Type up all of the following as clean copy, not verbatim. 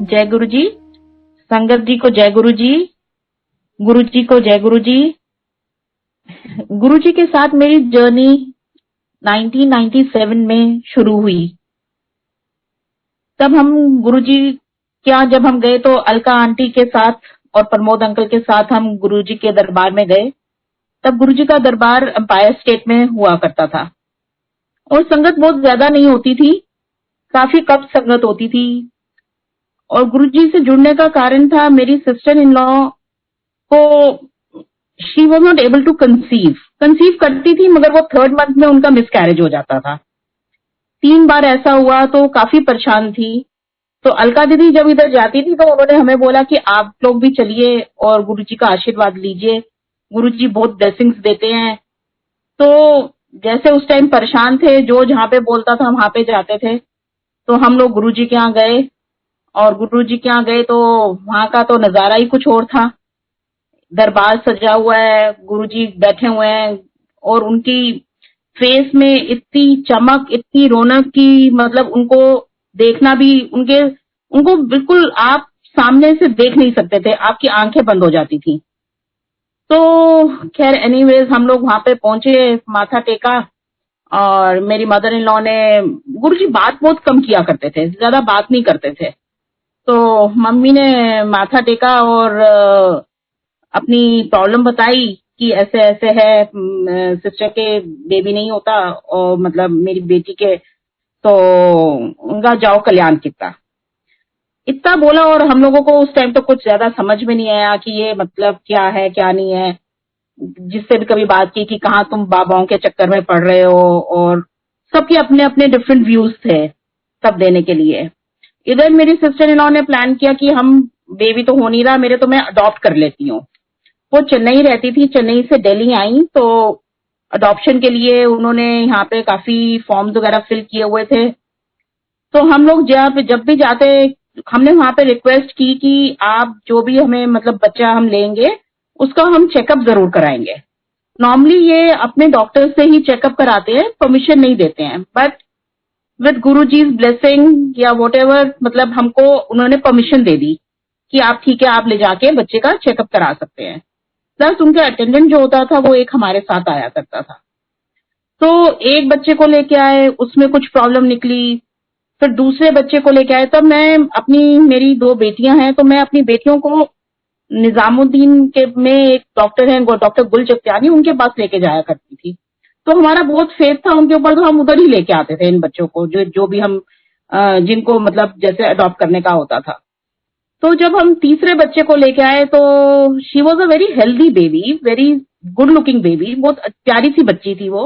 जय गुरु जी। संगत जी को जय गुरु जी। गुरु जी को जय गुरु जी। गुरु जी के साथ मेरी जर्नी 1997 में शुरू हुई। तब हम गुरु जी जब हम गए तो अलका आंटी के साथ और प्रमोद अंकल के साथ हम गुरु जी के दरबार में गए। तब गुरु जी का दरबार एम्पायर स्टेट में हुआ करता था और संगत बहुत ज्यादा नहीं होती थी, काफी कम संगत होती थी। और गुरुजी से जुड़ने का कारण था मेरी सिस्टर इन लॉ को she was not able to conceive करती थी, मगर वो 3rd मंथ में उनका मिसकैरेज हो जाता था। 3 बार ऐसा हुआ तो काफी परेशान थी। तो अलका दीदी जब इधर जाती थी तो उन्होंने हमें बोला कि आप लोग भी चलिए और गुरुजी का आशीर्वाद लीजिए, गुरुजी बहुत ब्लेसिंग्स देते हैं। तो जैसे उस टाइम परेशान थे, जो जहाँ पे बोलता था वहां पे जाते थे। तो हम लोग गुरुजी के यहाँ गए और गुरुजी के यहाँ गए तो वहां का तो नजारा ही कुछ और था। दरबार सजा हुआ है, गुरुजी बैठे हुए हैं और उनकी फेस में इतनी चमक, इतनी रौनक की मतलब उनको देखना भी उनको बिल्कुल आप सामने से देख नहीं सकते थे, आपकी आंखें बंद हो जाती थी। तो खैर एनीवेज हम लोग वहां पे पहुंचे, माथा टेका और मेरी मदर इन लॉ ने गुरुजी बात बहुत कम किया करते थे, ज्यादा बात नहीं करते थे। तो मम्मी ने माथा टेका और अपनी प्रॉब्लम बताई कि ऐसे ऐसे है, सिस्टर के बेबी नहीं होता और मतलब मेरी बेटी के, तो उनका जाओ कल्याण कितना इतना बोला। और हम लोगों को उस टाइम तो कुछ ज्यादा समझ में नहीं आया कि ये मतलब क्या है क्या नहीं है। जिससे भी कभी बात की कि कहाँ तुम बाबाओं के चक्कर में पड़ रहे हो, और सबके अपने अपने डिफरेंट व्यूज थे सब देने के लिए। इधर मेरी सिस्टर इन लॉ ने प्लान किया कि हम बेबी तो हो नहीं रहा मेरे, तो मैं अडॉप्ट कर लेती हूँ। वो चेन्नई रहती थी, चेन्नई से दिल्ली आई तो अडॉप्शन के लिए उन्होंने यहाँ पे काफी फॉर्म्स वगैरह फिल किए हुए थे। तो हम लोग जब भी जाते हमने वहां पे रिक्वेस्ट की कि आप जो भी हमें मतलब बच्चा हम लेंगे उसका हम चेकअप जरूर कराएंगे। नॉर्मली ये अपने डॉक्टर से ही चेकअप कराते हैं, परमिशन नहीं देते हैं, बट विद गुरुजी's ब्लेसिंग या व्हाटएवर मतलब हमको उन्होंने परमिशन दे दी कि आप ठीक है, आप ले जाके बच्चे का चेकअप करा सकते हैं। प्लस उनके अटेंडेंट जो होता था वो एक हमारे साथ आया करता था। तो एक बच्चे को लेके आए, उसमें कुछ प्रॉब्लम निकली, फिर दूसरे बच्चे को लेके आए। तब मैं मेरी 2 बेटियां हैं तो मैं अपनी बेटियों को निजामुद्दीन के में एक डॉक्टर हैं, डॉक्टर गुल जफ्तियानी, उनके पास लेके जाया करती थी। तो हमारा बहुत फेथ था उनके ऊपर, तो हम उधर ही लेके आते थे इन बच्चों को जो भी हम जिनको मतलब जैसे अडॉप्ट करने का होता था। तो जब हम तीसरे बच्चे को लेके आए तो she was a very healthy baby, very good looking baby, बहुत प्यारी सी बच्ची थी वो।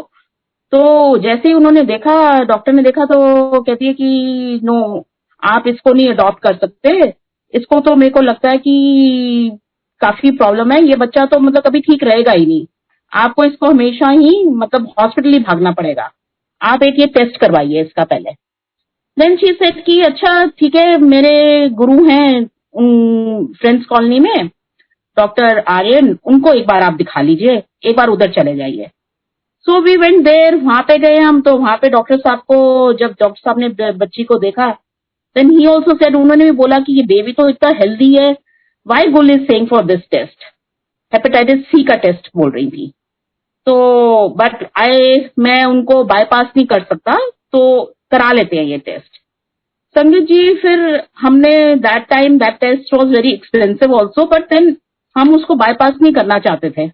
तो जैसे ही उन्होंने देखा, डॉक्टर ने देखा, तो कहती है कि नो, आप इसको नहीं अडॉप्ट कर सकते, इसको तो मेरे को लगता है कि काफी प्रॉब्लम है, ये बच्चा तो मतलब कभी ठीक रहेगा ही नहीं, आपको इसको हमेशा ही मतलब हॉस्पिटल ही भागना पड़ेगा, आप एक ये टेस्ट करवाइए इसका पहले। देन शी सेड कि अच्छा ठीक है, मेरे गुरु हैं फ्रेंड्स कॉलोनी में डॉक्टर आर्यन, उनको एक बार आप दिखा लीजिए, एक बार उधर चले जाइए। सो वी वेंट देयर, वहां पे गए हम। तो वहां पे डॉक्टर साहब को, जब डॉक्टर साहब ने बच्ची को देखा, देन ही ऑल्सो सेड, उन्होंने भी बोला कि ये बेबी तो इतना हेल्दी है, why Gul is saying for this test, hepatitis C का टेस्ट बोल रही थी। तो बट मैं उनको बाईपास नहीं कर सकता, तो करा लेते हैं ये टेस्ट। संगीत जी फिर हमने that test was very expensive also, but then हम उसको बाईपास नहीं करना चाहते थे।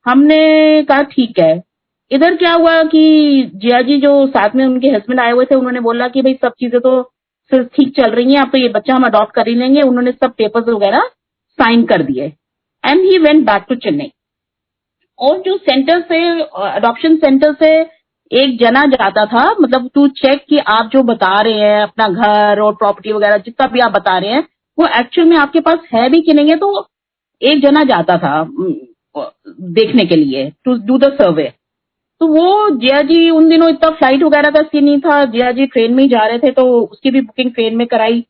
हमने कहा ठीक है। इधर क्या हुआ कि जिया जी जो साथ में उनके हस्बैंड आए हुए थे, उन्होंने बोला कि भाई सब चीजें तो सिर्फ ठीक चल रही हैं, आप तो ये बच्चा हम अडॉप्ट कर ही लेंगे। उन्होंने सब पेपर्स वगैरह साइन कर दिए and he went back to Chennai. और जो सेंटर से, अडॉप्शन सेंटर से एक जना जाता था मतलब टू चेक कि आप जो बता रहे हैं अपना घर और प्रॉपर्टी वगैरह जितना भी आप बता रहे हैं वो एक्चुअल में आपके पास है भी कि नहीं है। तो एक जना जाता था देखने के लिए, टू डू द सर्वे। तो वो जिया जी उन दिनों इतना फ्लाइट वगैरह का सीन नहीं था, जिया जी ट्रेन में ही जा रहे थे, तो उसकी भी बुकिंग ट्रेन में कराई,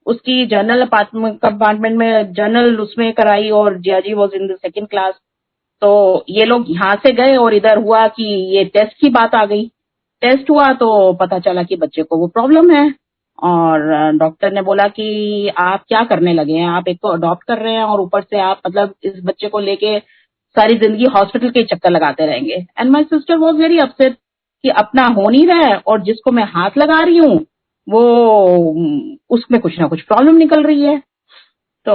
उसकी जनरल कंपार्टमेंट में जनरल उसमें कराई, और Zia ji was in the second class. तो ये लोग यहाँ से गए और इधर हुआ कि ये टेस्ट की बात आ गई। टेस्ट हुआ तो पता चला कि बच्चे को वो प्रॉब्लम है और डॉक्टर ने बोला कि आप क्या करने लगे हैं, आप एक तो अडॉप्ट कर रहे हैं और ऊपर से आप मतलब इस बच्चे को लेके सारी जिंदगी हॉस्पिटल के चक्कर लगाते रहेंगे। And my sister was very upset कि अपना हो नहीं रहा है और जिसको मैं हाथ लगा रही हूँ वो उसमें कुछ ना कुछ प्रॉब्लम निकल रही है। तो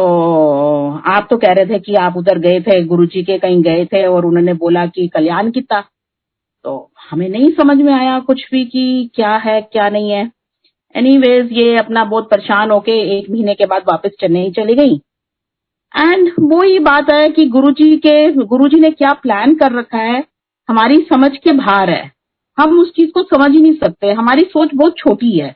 आप तो कह रहे थे कि आप उधर गए थे, गुरुजी के कहीं गए थे और उन्होंने बोला कि कल्याण की था। तो हमें नहीं समझ में आया कुछ भी कि क्या है क्या नहीं है। एनीवेज ये अपना बहुत परेशान होके 1 महीने के बाद वापस चेन्नई चली गई। एंड वो ही बात है कि गुरुजी ने क्या प्लान कर रखा है हमारी समझ के बाहर है। हम उस चीज को समझ ही नहीं सकते, हमारी सोच बहुत छोटी है।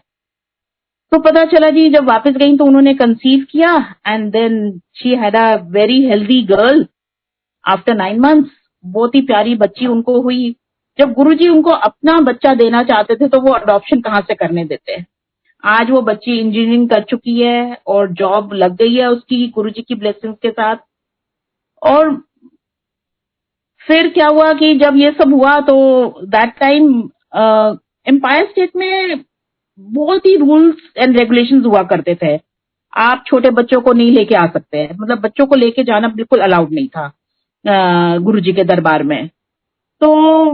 तो पता चला जी जब वापस गई तो उन्होंने कंसीव किया and then she had a very healthy girl after 9 months। बहुत ही प्यारी बच्ची उनको हुई। जब गुरुजी उनको अपना बच्चा देना चाहते थे तो वो अडॉप्शन कहाँ से करने देते। आज वो बच्ची इंजीनियरिंग कर चुकी है और जॉब लग गई है उसकी गुरुजी की ब्लेसिंग्स के साथ। और फिर क्या हुआ कि जब ये सब हुआ तो दैट टाइम एम्पायर स्टेट में बहुत ही रूल्स एंड रेगुलेशंस हुआ करते थे। आप छोटे बच्चों को नहीं लेके आ सकते, मतलब बच्चों को लेके जाना बिल्कुल अलाउड नहीं था गुरुजी के दरबार में। तो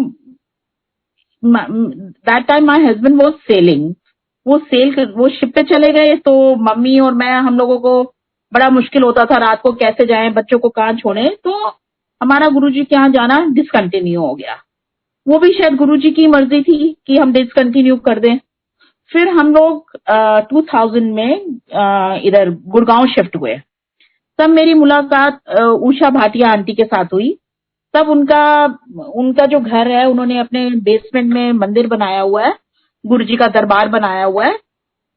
that time my husband was selling, वो शिप पे चले गए तो मम्मी और मैं हम लोगों को बड़ा मुश्किल होता था रात को कैसे जाएं, बच्चों को कहाँ छोड़े। तो हमारा गुरुजी के यहाँ जाना डिसकंटिन्यू हो गया। वो भी शायद गुरुजी की मर्जी थी कि हम डिसकंटिन्यू कर दें। फिर हम लोग 2000 में इधर गुड़गांव शिफ्ट हुए। तब मेरी मुलाकात उषा भाटिया आंटी के साथ हुई। तब उनका उनका जो घर है उन्होंने अपने बेसमेंट में मंदिर बनाया हुआ है, गुरुजी का दरबार बनाया हुआ है।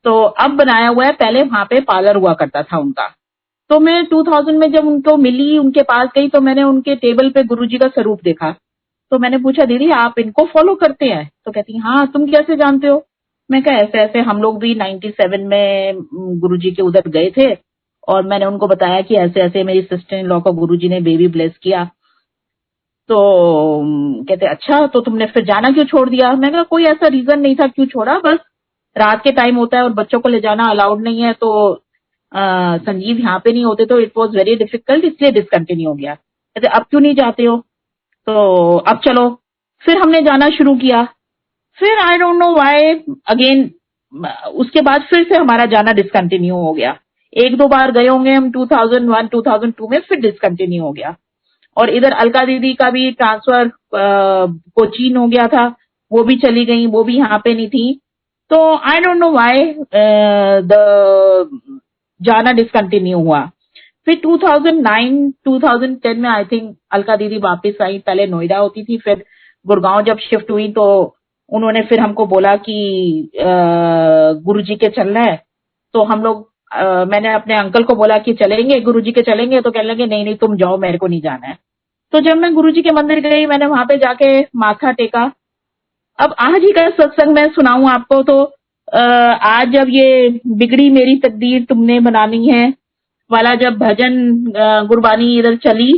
तो अब बनाया हुआ है, पहले वहां पे पार्लर हुआ करता था उनका। तो मैं 2000 में जब उनको मिली, उनके पास गई तो मैंने उनके टेबल पे गुरुजी का स्वरूप देखा। तो मैंने पूछा दीदी आप इनको फॉलो करते हैं? तो कहती हाँ, तुम कैसे जानते हो? मैं कहा ऐसे ऐसे हम लोग भी 97 में गुरुजी के उधर गए थे और मैंने उनको बताया कि ऐसे ऐसे मेरी सिस्टर इन लॉ को गुरुजी ने बेबी ब्लेस किया। तो कहते अच्छा तो तुमने फिर जाना क्यों छोड़ दिया? मैं कहा कोई ऐसा रीजन नहीं था क्यों छोड़ा, बस रात के टाइम होता है और बच्चों को ले जाना अलाउड नहीं है। तो संजीव यहाँ पे नहीं होते तो इट वॉज वेरी डिफिकल्ट, इसलिए डिसकंटिन्यू हो गया। कहते अब क्यों नहीं जाते हो? तो अब चलो। फिर हमने जाना शुरू किया। फिर I don't know why again उसके बाद फिर से हमारा जाना डिसकंटिन्यू हो गया। 1-2 बार गए होंगे हम 2001 2002 में, फिर डिसकंटिन्यू हो गया। और इधर अलका दीदी का भी ट्रांसफर कोचीन हो गया था, वो भी चली गई, वो भी यहाँ पे नहीं थी। तो I don't know why the जाना डिसकंटिन्यू हुआ। फिर 2009 2010 में आई थिंक अलका दीदी वापस आई। पहले नोएडा होती थी, फिर गुड़गांव जब शिफ्ट हुई तो उन्होंने फिर हमको बोला कि गुरुजी के चलना है। तो हम लोग मैंने अपने अंकल को बोला कि चलेंगे गुरुजी के चलेंगे, तो कहने लगे नहीं नहीं तुम जाओ, मेरे को नहीं जाना है। तो जब मैं गुरुजी के मंदिर गई, मैंने वहां पे जाके माथा टेका। अब आज ही का सत्संग मैं सुनाऊं आपको तो आज जब ये बिगड़ी मेरी तकदीर तुमने बनानी है वाला जब भजन गुरबानी इधर चली,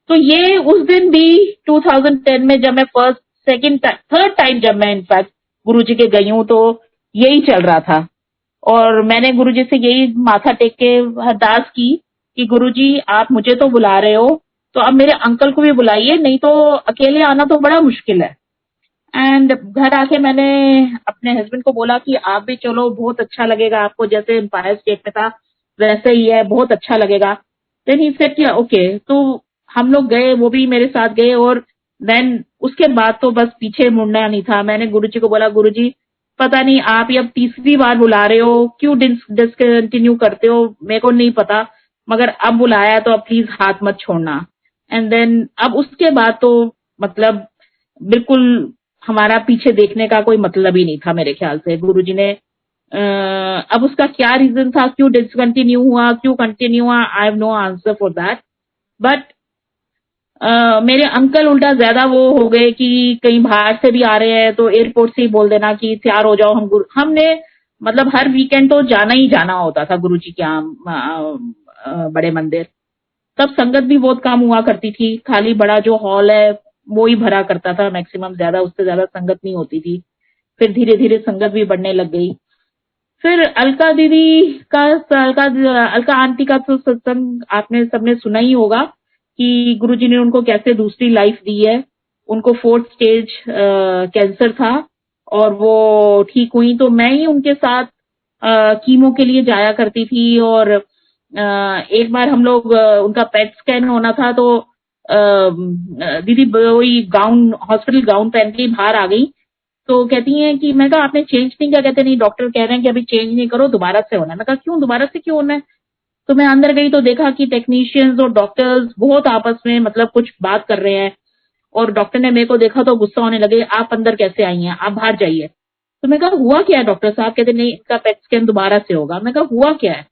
तो ये उस दिन भी 2010 में जब मैं फर्स्ट सेकंड थर्ड टाइम जब मैं इनफैक्ट गुरुजी के गई हूँ तो यही चल रहा था। और मैंने गुरुजी से यही माथा टेक के अरदास की कि गुरुजी आप मुझे तो बुला रहे हो, तो अब मेरे अंकल को भी बुलाइए, नहीं तो अकेले आना तो बड़ा मुश्किल है। एंड घर आके मैंने अपने हस्बैंड को बोला कि आप भी चलो, बहुत अच्छा लगेगा आपको, जैसे एम्पायर स्टेट में था वैसे ही है, बहुत अच्छा लगेगा। देन ही सेड कि ओके। तो हम लोग गए, वो भी मेरे साथ गए। और देन उसके बाद तो बस पीछे मुड़ना नहीं था। मैंने गुरुजी को बोला गुरुजी पता नहीं आप ये अब तीसरी बार बुला रहे हो, क्यों डिसकंटिन्यू करते हो, मेरे को नहीं पता, मगर अब बुलाया तो अब प्लीज हाथ मत छोड़ना। एंड देन अब उसके बाद तो मतलब बिल्कुल हमारा पीछे देखने का कोई मतलब ही नहीं था मेरे ख्याल से। गुरुजी ने अब उसका क्या रीजन था, क्यों डिसकंटिन्यू हुआ, क्यों कंटिन्यू हुआ, I have no answer for that. But मेरे अंकल उल्टा ज्यादा वो हो गए कि कहीं बाहर से भी आ रहे हैं तो एयरपोर्ट से ही बोल देना कि तैयार हो जाओ। हमने मतलब हर वीकेंड तो जाना ही जाना होता था गुरुजी के यहाँ बड़े मंदिर। तब संगत भी बहुत कम हुआ करती थी, खाली बड़ा जो हॉल है वो ही भरा करता था मैक्सिमम, ज्यादा उससे ज्यादा संगत नहीं होती थी। फिर धीरे धीरे संगत भी बढ़ने लग गई। फिर अलका दीदी का अलका अलका आंटी का तो सत्संग आपने सबने सुना ही होगा कि गुरुजी ने उनको कैसे दूसरी लाइफ दी है। उनको 4th स्टेज कैंसर था और वो ठीक हुई, तो मैं ही उनके साथ कीमो के लिए जाया करती थी। और एक बार हम लोग उनका पेट स्कैन होना था, तो दीदी वही गाउन, हॉस्पिटल गाउन पहन के बाहर आ गई। तो कहती हैं कि मैं कहा आपने चेंज नहीं किया? कहते नहीं, डॉक्टर कह रहे हैं कि अभी चेंज नहीं करो, दोबारा से होना है। मैं कहा क्यों, दोबारा से क्यों होना है? तो मैं अंदर गई तो देखा कि टेक्नीशियंस और डॉक्टर्स बहुत आपस में मतलब कुछ बात कर रहे हैं। और डॉक्टर ने मेरे को देखा तो गुस्सा होने लगे, आप अंदर कैसे आई हैं, आप बाहर जाइए। तो मैं कहा हुआ क्या है डॉक्टर साहब? कहते नहीं, इनका पेट स्कैन दोबारा से होगा। मैं कहा हुआ क्या है?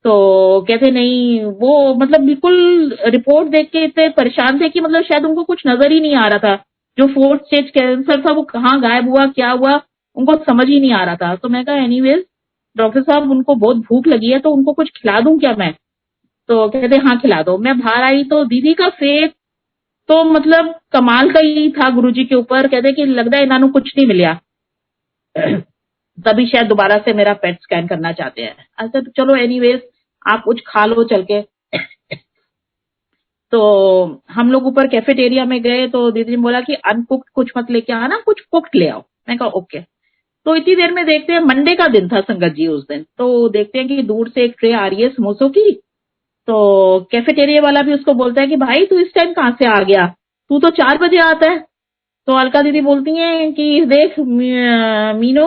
तो कहते नहीं, वो मतलब बिल्कुल रिपोर्ट देख के इतने परेशान थे कि मतलब शायद उनको कुछ नजर ही नहीं आ रहा था। जो 4th स्टेज कैंसर था वो कहाँ गायब हुआ, क्या हुआ, उनको समझ ही नहीं आ रहा था। तो मैं कहा एनीवेज डॉक्टर साहब, उनको बहुत भूख लगी है तो उनको कुछ खिला दूं क्या मैं? तो कहते हाँ खिला दो। मैं बाहर आई तो दीदी का फेस तो मतलब कमाल का ही था गुरुजी के ऊपर। कहते कि लगता है इन्होंने कुछ नहीं मिला। तभी शायद दोबारा से मेरा पेट स्कैन करना चाहते हैं। अच्छा तो चलो एनीवेज, आप कुछ खा लो चल के। तो हम लोग ऊपर कैफेटेरिया में गए तो दीदी ने बोला कि अनकुक्ड कुछ मत लेके आना, कुछ कुक्ड ले आओ। मैं कहा ओके। तो इतनी देर में देखते हैं, मंडे का दिन था संगत जी उस दिन, तो देखते हैं कि दूर से एक ट्रे आ रही है समोसों की। तो कैफेटेरिया वाला भी उसको बोलता है कि भाई तू इस टाइम कहाँ से आ गया, तू तो 4 बजे आता है। तो अलका दीदी बोलती हैं कि देख मीनू,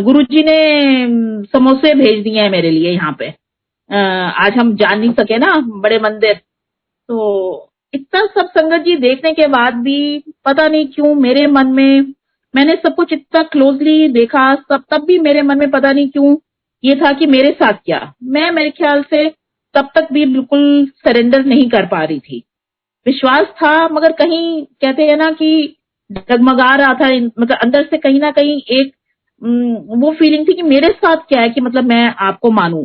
गुरुजी ने समोसे भेज दिए हैं मेरे लिए यहाँ पे। आज हम जा नहीं सके ना बड़े मंदिर। तो इतना सब संगत जी देखने के बाद भी पता नहीं क्यों मेरे मन में, मैंने सब कुछ इतना क्लोजली देखा सब, तब भी मेरे मन में पता नहीं क्यों ये था कि मेरे साथ क्या। मैं मेरे ख्याल से तब तक भी बिल्कुल सरेंडर नहीं कर पा रही थी। विश्वास था मगर कहीं कहते हैं ना कि डगमगा रहा था, मतलब अंदर से कहीं ना कहीं एक वो फीलिंग थी कि मेरे साथ क्या है कि मतलब मैं आपको मानूं।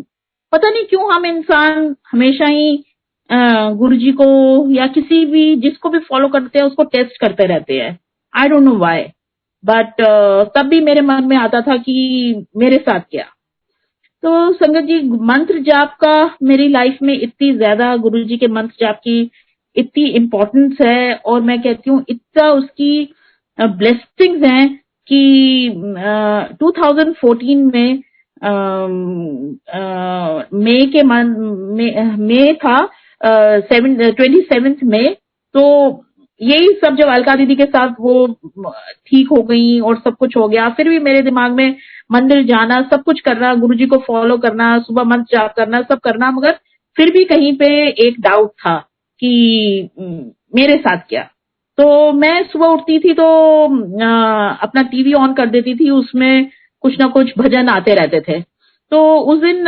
पता नहीं क्यों हम इंसान हमेशा ही गुरु जी को या किसी भी जिसको भी फॉलो करते हैं उसको टेस्ट करते रहते हैं। I don't know why, but तब भी मेरे मन में आता था कि मेरे साथ क्या। तो संगत जी मंत्र जाप का मेरी लाइफ में इतनी ज्यादा, गुरु जी के मंत्र जाप की इतनी इम्पोर्टेंस है और मैं कहती हूँ इतना उसकी ब्लेसिंग्स हैं कि 2014 में मई के मई था 27 मई। तो यही सब जब अलका दीदी के साथ वो ठीक हो गई और सब कुछ हो गया, फिर भी मेरे दिमाग में मंदिर जाना, सब कुछ करना, गुरुजी को फॉलो करना, सुबह मंत्र जाप करना, सब करना, मगर फिर भी कहीं पे एक डाउट था कि मेरे साथ क्या। तो मैं सुबह उठती थी तो अपना टीवी ऑन कर देती थी, उसमें कुछ ना कुछ भजन आते रहते थे। तो उस दिन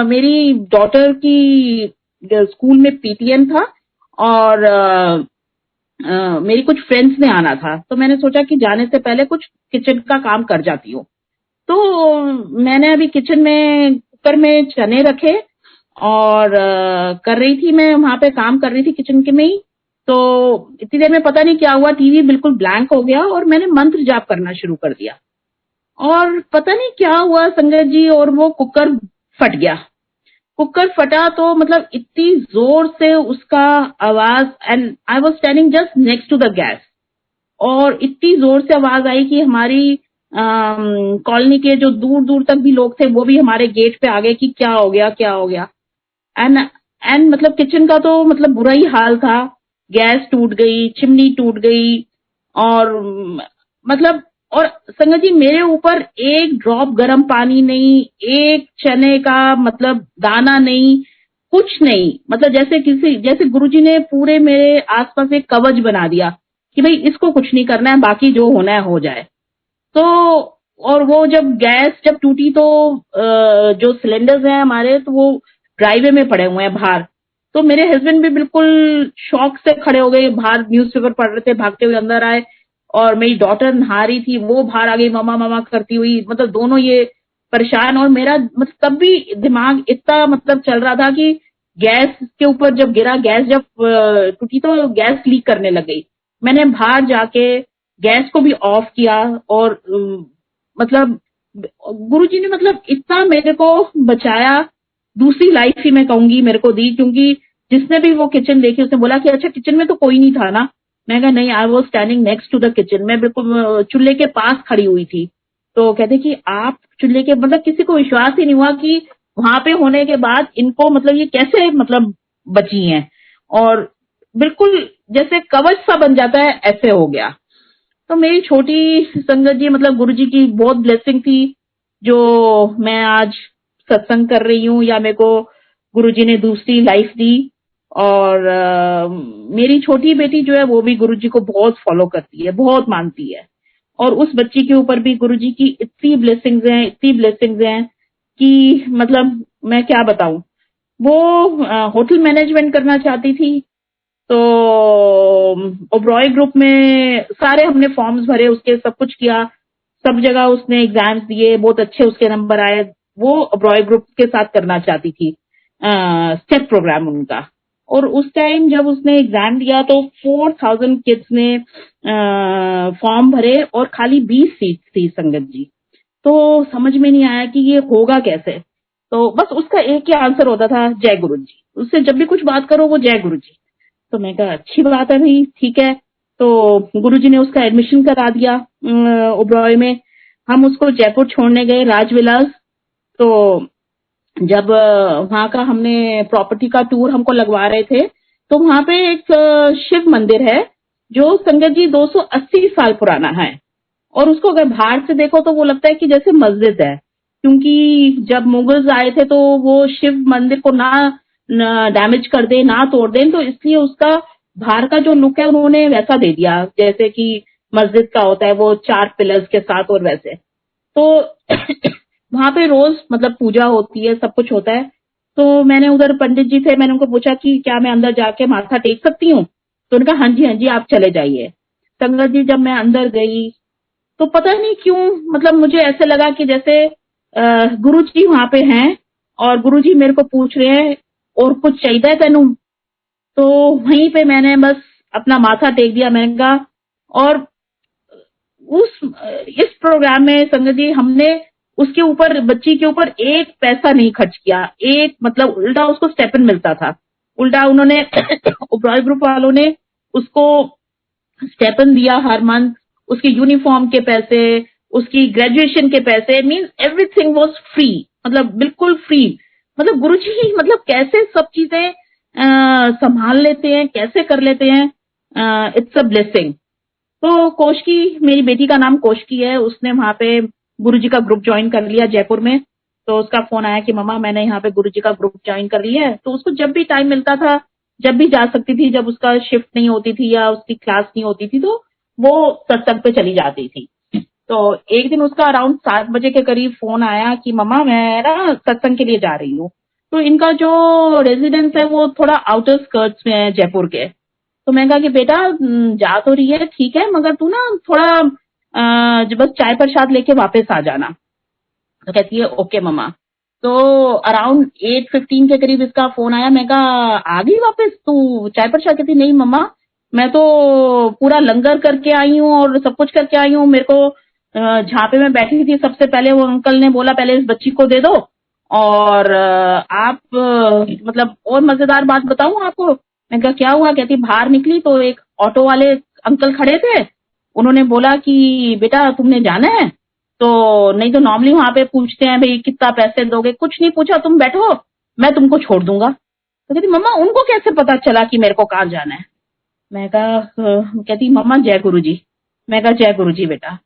मेरी डॉटर की स्कूल में पीटीएम था और मेरी कुछ फ्रेंड्स ने आना था, तो मैंने सोचा कि जाने से पहले कुछ किचन का काम कर जाती हूँ। तो मैंने अभी किचन में कुकर में चने रखे और कर रही थी, मैं वहां पे काम कर रही थी किचन के में ही। तो इतनी देर में पता नहीं क्या हुआ, टीवी बिल्कुल ब्लैंक हो गया और मैंने मंत्र जाप करना शुरू कर दिया। और पता नहीं क्या हुआ संजय जी, और वो कुकर फट गया। कुकर फटा तो मतलब इतनी जोर से उसका आवाज, and I was standing just next to the gas, और इतनी जोर से आवाज आई कि हमारी कॉलोनी के जो दूर दूर तक भी लोग थे वो भी हमारे गेट पे आ गए कि क्या हो गया, क्या हो गया। एंड मतलब किचन का तो मतलब बुरा ही हाल था, गैस टूट गई, चिमनी टूट गई, और मतलब, और संगत जी मेरे ऊपर एक ड्रॉप गर्म पानी नहीं, एक चने का मतलब दाना नहीं, कुछ नहीं। मतलब जैसे किसी, जैसे गुरुजी ने पूरे मेरे आसपास एक कवच बना दिया कि भाई इसको कुछ नहीं करना है, बाकी जो होना है हो जाए। तो और वो जब गैस जब टूटी तो जो सिलेंडर्स हैं हमारे, तो वो ड्राइवे में पड़े हुए हैं बाहर। तो मेरे हस्बैंड भी बिल्कुल शॉक से खड़े हो गए, बाहर न्यूज़पेपर पढ़ रहे थे, भागते हुए अंदर आए। और मेरी डॉटर नहा रही थी, वो बाहर आ गई मामा मामा करती हुई, मतलब दोनों ये परेशान। और मेरा मतलब तब भी दिमाग इतना मतलब चल रहा था कि गैस के ऊपर जब गिरा, गैस जब टूटी तो गैस लीक करने लग गई। मैंने बाहर जाके गैस को भी ऑफ किया और मतलब गुरुजी ने मतलब इतना मेरे को बचाया, दूसरी लाइफ ही मैं कहूंगी मेरे को दी, क्योंकि जिसने भी वो किचन देखी उसने बोला कि अच्छा किचन में तो कोई नहीं था ना। मैं कहा नहीं, I was standing next to the kitchen, मैं बिल्कुल चूल्हे के पास खड़ी हुई थी। तो कहते कि आप चूल्हे के, मतलब किसी को विश्वास ही नहीं हुआ कि वहां पे होने के बाद इनको मतलब ये कैसे मतलब बची हैं, और बिल्कुल जैसे कवच सा बन जाता है ऐसे हो गया। तो मेरी छोटी संगत जी मतलब गुरुजी की बहुत ब्लेसिंग थी, जो मैं आज सत्संग कर रही हूँ, या मेरे को गुरुजी ने दूसरी लाइफ दी। और मेरी छोटी बेटी जो है वो भी गुरुजी को बहुत फॉलो करती है, बहुत मानती है। और उस बच्ची के ऊपर भी गुरुजी की इतनी ब्लेसिंग्स हैं, इतनी ब्लेसिंग्स हैं कि मतलब मैं क्या बताऊं। वो होटल मैनेजमेंट करना चाहती थी, तो ओब्रॉय ग्रुप में सारे हमने फॉर्म्स भरे, उसके सब कुछ किया, सब जगह उसने एग्जाम्स दिए, बहुत अच्छे उसके नंबर आए। वो ओब्रॉय ग्रुप के साथ करना चाहती थी स्टेप प्रोग्राम उनका। और उस टाइम जब उसने एग्जाम दिया तो 4000 किड्स ने फॉर्म भरे और खाली 20 सीट थी संगत जी। तो समझ में नहीं आया कि ये होगा कैसे। तो बस उसका एक ही आंसर होता था, जय गुरु जी। उससे जब भी कुछ बात करो वो जय गुरु जी। तो मैं कहा अच्छी बात है भाई, ठीक है। तो गुरुजी ने उसका एडमिशन करा दिया ओबरॉय में। हम उसको जयपुर छोड़ने गए राजविलास। तो जब वहां का हमने प्रॉपर्टी का टूर हमको लगवा रहे थे, तो वहां पे एक शिव मंदिर है जो संगत जी 280 साल पुराना है। और उसको अगर बाहर से देखो तो वो लगता है कि जैसे मस्जिद है, क्योंकि जब मुगल्स आए थे तो वो शिव मंदिर को ना डैमेज कर दे, ना तोड़ दें, तो इसलिए उसका बाहर का जो लुक है उन्होंने वैसा दे दिया जैसे कि मस्जिद का होता है, वो 4 पिलर्स के साथ और वैसे। तो वहां पे रोज मतलब पूजा होती है, सब कुछ होता है। तो मैंने उधर पंडित जी थे, मैंने उनको पूछा कि क्या मैं अंदर जाके माथा टेक सकती हूँ। तो उनका हाँ जी हाँ जी आप चले जाइए। संगत जी जब मैं अंदर गई तो पता नहीं क्यों मतलब मुझे ऐसे लगा कि जैसे गुरु जी वहां पे हैं और गुरु जी मेरे को पूछ रहे हैं और कुछ चाहिए तेनू। तो वहीं पे मैंने बस अपना माथा टेक दिया, मैंने कहा। और उस इस प्रोग्राम में संगत जी हमने उसके ऊपर, बच्ची के ऊपर एक पैसा नहीं खर्च किया, एक मतलब उल्टा उसको स्टेपन मिलता था। उल्टा उन्होंने ओब्रॉय ग्रुप वालों ने उसको स्टेपन दिया हर मंथ, उसकी यूनिफॉर्म के पैसे, उसकी ग्रेजुएशन के पैसे, मीन्स एवरीथिंग वाज फ्री, मतलब बिल्कुल फ्री। मतलब गुरुजी ही मतलब कैसे सब चीजें संभाल लेते हैं, कैसे कर लेते हैं, इट्स अ ब्लेसिंग। तो कोशकी, मेरी बेटी का नाम कोशकी है, उसने वहां पे गुरुजी का ग्रुप ज्वाइन कर लिया जयपुर में। तो उसका फोन आया कि मम्मा मैंने यहाँ पे गुरुजी का ग्रुप ज्वाइन कर लिया है। तो उसको जब भी टाइम मिलता था, जब भी जा सकती थी, जब उसका शिफ्ट नहीं होती थी या उसकी क्लास नहीं होती थी, तो वो सत्संग पे चली जाती थी। तो एक दिन उसका अराउंड 7 बजे के करीब फोन आया कि मम्मा मैं ना सत्संग के लिए जा रही हूँ। तो इनका जो रेजिडेंस है वो थोड़ा आउटर स्कर्ट्स में है जयपुर के। तो मैं कहा कि बेटा जा तो रही है ठीक है, मगर तू ना थोड़ा बस चाय प्रसाद लेके वापस आ जाना। तो कहती है ओके मम्मा। तो अराउंड 8:15 के करीब इसका फोन आया। मैं कहा आ गई वापस तू चाय प्रसाद? कहती नहीं मम्मा, मैं तो पूरा लंगर करके आई हूँ और सब कुछ करके आई हूँ। मेरे को जहाँ पे मैं बैठी थी सबसे पहले वो अंकल ने बोला पहले इस बच्ची को दे दो। और आप मतलब और मजेदार बात बताऊं आपको। मैं कहा क्या हुआ? कहती बाहर निकली तो एक ऑटो वाले अंकल खड़े थे। उन्होंने बोला कि बेटा तुमने जाना है? तो नहीं तो नॉर्मली वहां पे पूछते हैं भाई कितना पैसे दोगे, कुछ नहीं पूछा, तुम बैठो मैं तुमको छोड़ दूंगा। तो कहती मम्मा उनको कैसे पता चला कि मेरे को कहाँ जाना है? मैं कहा कहती मम्मा जय गुरु जी। मैं कहा जय गुरु जी बेटा।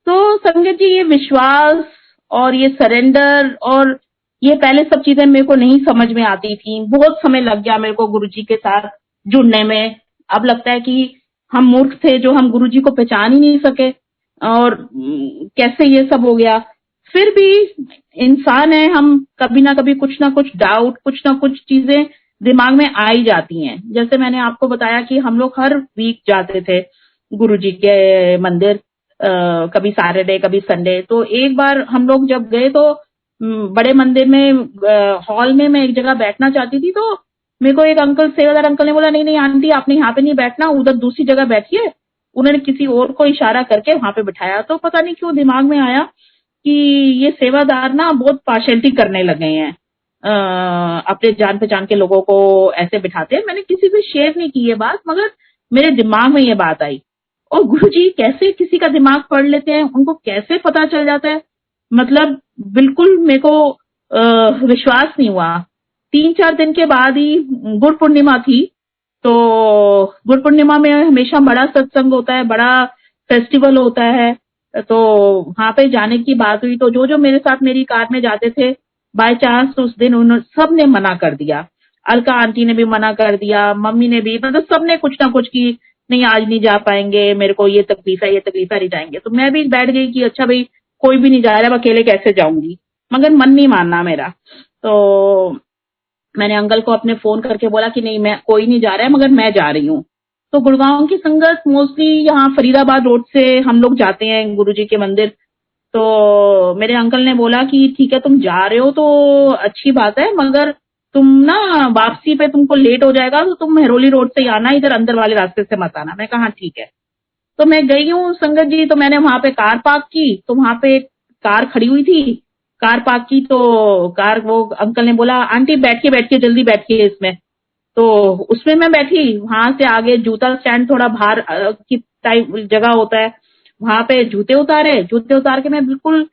तो संगत जी ये विश्वास और ये सरेंडर और ये पहले सब चीजें मेरे को नहीं समझ में आती थी। बहुत समय लग गया मेरे को गुरुजी के साथ जुड़ने में। अब लगता है कि हम मूर्ख थे जो हम गुरुजी को पहचान ही नहीं सके, और कैसे ये सब हो गया। फिर भी इंसान है हम, कभी ना कभी कुछ ना कुछ डाउट, कुछ ना कुछ चीजें दिमाग में आ ही जाती हैं। जैसे मैंने आपको बताया कि हम लोग हर वीक जाते थे गुरुजी के मंदिर, कभी सैटरडे कभी संडे। तो एक बार हम लोग जब गए तो बड़े मंदिर में हॉल में मैं एक जगह बैठना चाहती थी। तो मेरे को एक अंकल, सेवादार अंकल ने बोला नहीं नहीं आंटी आपने यहाँ पे नहीं बैठना, उधर दूसरी जगह बैठिए। उन्होंने किसी और को इशारा करके वहां पे बिठाया। तो पता नहीं क्यों दिमाग में आया कि ये सेवादार ना बहुत पार्शियलिटी करने लगे हैं, अपने जान पहचान के लोगों को ऐसे बिठाते हैं। मैंने किसी से शेयर नहीं की ये बात, मगर मेरे दिमाग में ये बात आई। और गुरुजी कैसे किसी का दिमाग पढ़ लेते हैं, उनको कैसे पता चल जाता है, मतलब बिल्कुल मेरे को विश्वास नहीं हुआ। 3-4 दिन के बाद ही गुरु पूर्णिमा थी, तो गुरु पूर्णिमा में हमेशा बड़ा सत्संग होता है, बड़ा फेस्टिवल होता है, तो वहां पे जाने की बात हुई। तो जो जो मेरे साथ मेरी कार में जाते थे, बाय चांस उस दिन उन्होंने सब ने मना कर दिया। अलका आंटी ने भी मना कर दिया, मम्मी ने भी, मतलब सबने कुछ ना कुछ की, नहीं आज नहीं जा पाएंगे, मेरे को ये तकलीफ है, ये तकलीफ है, नहीं जाएंगे। तो मैं भी बैठ गई कि अच्छा भाई कोई भी नहीं जा रहा, अब अकेले कैसे जाऊंगी, मगर मन नहीं मानना मेरा। तो मैंने अंकल को अपने फोन करके बोला कि नहीं, मैं कोई नहीं जा रहा है, मगर मैं जा रही हूँ। तो गुड़गांव की संगत मोस्टली यहाँ फरीदाबाद रोड से हम लोग जाते हैं गुरुजी के मंदिर। तो मेरे अंकल ने बोला कि ठीक है तुम जा रहे हो तो अच्छी बात है, मगर तुम ना वापसी पे तुमको लेट हो जाएगा, तो तुम मेहरोली रोड से ही आना, इधर अंदर वाले रास्ते से मत आना। मैं कहा हाँ ठीक है। तो मैं गई हूँ संगत जी, तो मैंने वहां पे कार पार्क की, तो वहां पे एक कार खड़ी हुई थी, कार पार्क की, तो कार वो अंकल ने बोला आंटी बैठिए बैठिए जल्दी बैठिए इसमें। तो उसमें मैं बैठी। वहां से आगे जूता स्टैंड थोड़ा बाहर की टाइप जगह होता है, वहां पे जूते उतारे, जूते उतार के मैं बिल्कुल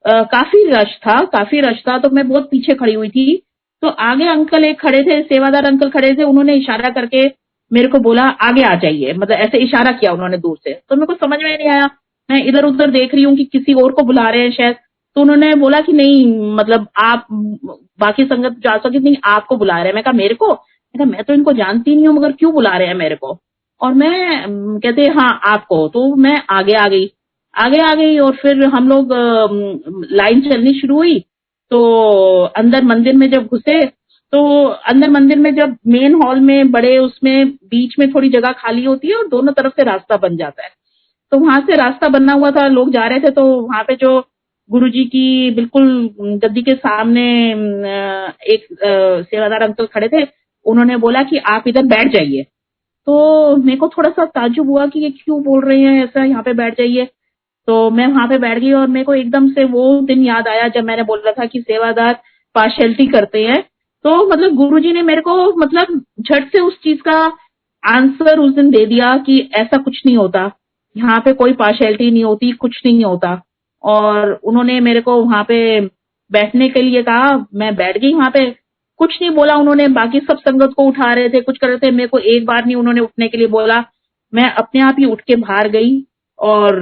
काफी रश था, काफी रश था, तो मैं बहुत पीछे खड़ी हुई थी। तो आगे अंकल एक खड़े थे, सेवादार अंकल खड़े थे, उन्होंने इशारा करके मेरे को बोला आगे आ जाइए, मतलब ऐसे इशारा किया उन्होंने दूर से। तो मेरे को समझ में नहीं आया, मैं इधर उधर देख रही हूँ कि किसी और को बुला रहे हैं शायद। तो उन्होंने बोला कि नहीं, मतलब आप बाकी संगत जा सके नहीं, आपको बुला रहे हैं। मैं कहा मेरे को, मैं तो इनको जानती नहीं हूँ, मगर क्यों बुला रहे हैं मेरे को। और मैं कहते हाँ आपको। तो मैं आगे आ गई, आगे आ गई, और फिर हम लोग लाइन चलनी शुरू हुई। तो अंदर मंदिर में जब घुसे, तो अंदर मंदिर में जब मेन हॉल में बड़े उसमें बीच में थोड़ी जगह खाली होती है और दोनों तरफ से रास्ता बन जाता है। तो वहां से रास्ता बनना हुआ था, लोग जा रहे थे। तो वहां पे जो गुरुजी की बिल्कुल गद्दी के सामने एक सेवादार अंकल खड़े थे, उन्होंने बोला कि आप इधर बैठ जाइए। तो मेरे को थोड़ा सा ताज्जुब हुआ कि ये क्यों बोल रहे हैं ऐसा, यहाँ पे बैठ जाइए। तो मैं वहां पे बैठ गई, और मेरे को एकदम से वो दिन याद आया जब मैंने बोला था कि सेवादार पार्शियलिटी करते हैं। तो मतलब गुरुजी ने मेरे को मतलब झट से उस चीज का आंसर उस दिन दे दिया कि ऐसा कुछ नहीं होता, यहाँ पे कोई पार्शियलिटी नहीं होती, कुछ नहीं होता। और उन्होंने मेरे को वहां पे बैठने के लिए कहा, मैं बैठ गई वहां पे, कुछ नहीं बोला उन्होंने। बाकी सब संगत को उठा रहे थे, कुछ कर रहे थे, मेरे को एक बार नहीं उन्होंने उठने के लिए बोला। मैं अपने आप ही उठ के बाहर गई और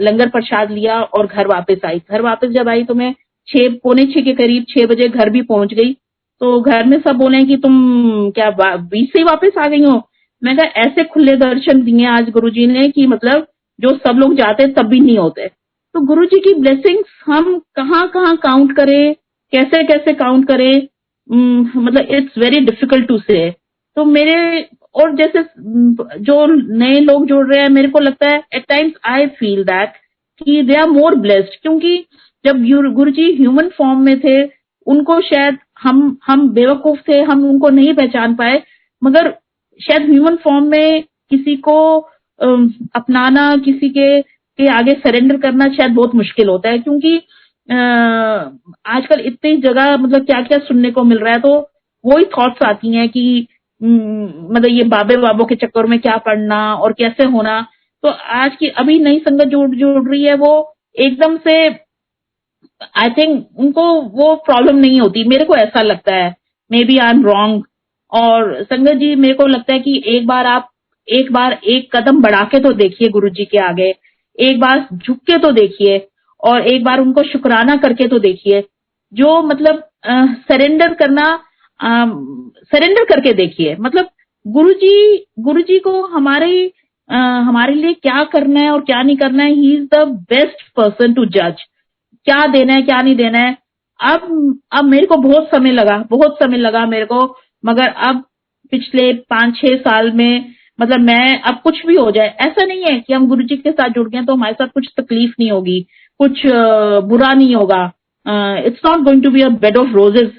लंगर प्रसाद लिया और घर वापस आई। घर वापस जब आई तो मैं 6 पौने 6 के करीब, 6 बजे घर भी पहुंच गई। तो घर में सब बोले कि तुम क्या बीच से ही वापस आ गई हो। मैं कहा ऐसे खुले दर्शन दिए आज गुरुजी ने कि मतलब जो सब लोग जाते तब भी नहीं होते। तो गुरुजी की ब्लेसिंग्स हम कहाँ कहाँ काउंट करें, कैसे कैसे काउंट करें, मतलब इट्स वेरी डिफिकल्ट टू से। तो मेरे, और जैसे जो नए लोग जुड़ रहे हैं, मेरे को लगता है at times I feel that कि दे आर मोर ब्लेस्ड, क्योंकि जब गुरुजी ह्यूमन फॉर्म में थे, उनको शायद हम बेवकूफ थे, हम उनको नहीं पहचान पाए। मगर शायद ह्यूमन फॉर्म में किसी को अपनाना, किसी के आगे सरेंडर करना शायद बहुत मुश्किल होता है, क्योंकि आजकल इतनी जगह मतलब क्या क्या सुनने को मिल रहा है। तो वही थॉट्स आती हैं कि मतलब ये बाबे बाबों के चक्कर में क्या पढ़ना और कैसे होना। तो आज की अभी नई संगत जुड़ रही है, वो एकदम से आई थिंक उनको वो प्रॉब्लम नहीं होती, मेरे को ऐसा लगता है। Maybe I am wrong. और संगत जी मेरे को लगता है कि एक बार एक कदम बढ़ा के तो देखिए गुरु जी के आगे, एक बार झुक के तो देखिए, और एक बार उनको शुक्राना करके तो देखिए। जो मतलब सरेंडर करना, सरेंडर करके देखिए, मतलब गुरुजी को हमारे लिए क्या करना है और क्या नहीं करना है, he is the best person to जज क्या देना है क्या नहीं देना है। अब मेरे को बहुत समय लगा मेरे को, मगर अब पिछले 5-6 साल में मतलब मैं, अब कुछ भी हो जाए, ऐसा नहीं है कि हम गुरुजी के साथ जुड़ गए तो हमारे साथ कुछ तकलीफ नहीं होगी, कुछ बुरा नहीं होगा। It's not going to be a bed of roses.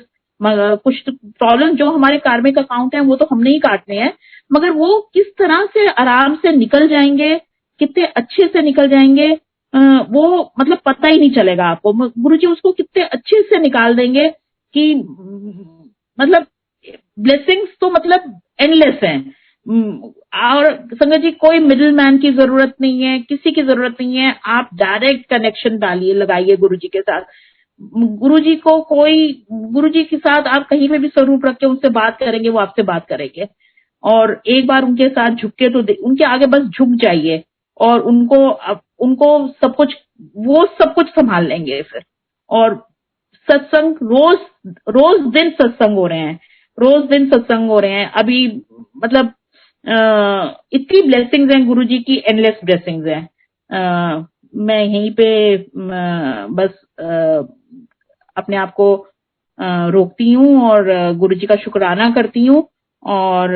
कुछ प्रॉब्लम जो हमारे कार्मिक अकाउंट है वो तो हमने ही काटने हैं, मगर वो किस तरह से आराम से निकल जाएंगे, कितने अच्छे से निकल जाएंगे, वो मतलब पता ही नहीं चलेगा आपको। गुरुजी उसको कितने अच्छे से निकाल देंगे कि मतलब ब्लेसिंग्स तो मतलब एंडलेस हैं। और संगत जी कोई मिडिल मैन की जरूरत नहीं है, किसी की जरूरत नहीं है। आप डायरेक्ट कनेक्शन डालिए, लगाइए गुरुजी के साथ। गुरुजी को कोई गुरुजी के साथ आप कहीं में भी स्वरूप रख के उनसे बात करेंगे, वो आपसे बात करेंगे। और एक बार उनके साथ झुक के तो उनके आगे बस झुक जाइए और उनको सब कुछ, वो सब कुछ संभाल लेंगे फिर। और सत्संग रोज रोज दिन सत्संग हो रहे हैं, रोज दिन सत्संग हो रहे हैं अभी। मतलब इतनी ब्लेसिंग्स हैं गुरुजी की, एंडलेस ब्लेसिंग्स हैं। मैं यहीं पे बस अपने आप को रोकती हूँ और गुरुजी का शुक्राना करती हूँ। और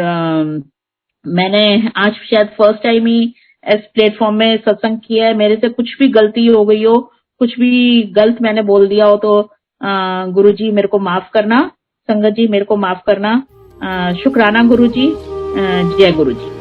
मैंने आज शायद फर्स्ट टाइम ही इस प्लेटफॉर्म में सत्संग किया है। मेरे से कुछ भी गलती हो गई हो, कुछ भी गलत मैंने बोल दिया हो तो गुरुजी मेरे को माफ करना, संगत जी मेरे को माफ करना। शुक्राना गुरुजी, जय गुरुजी।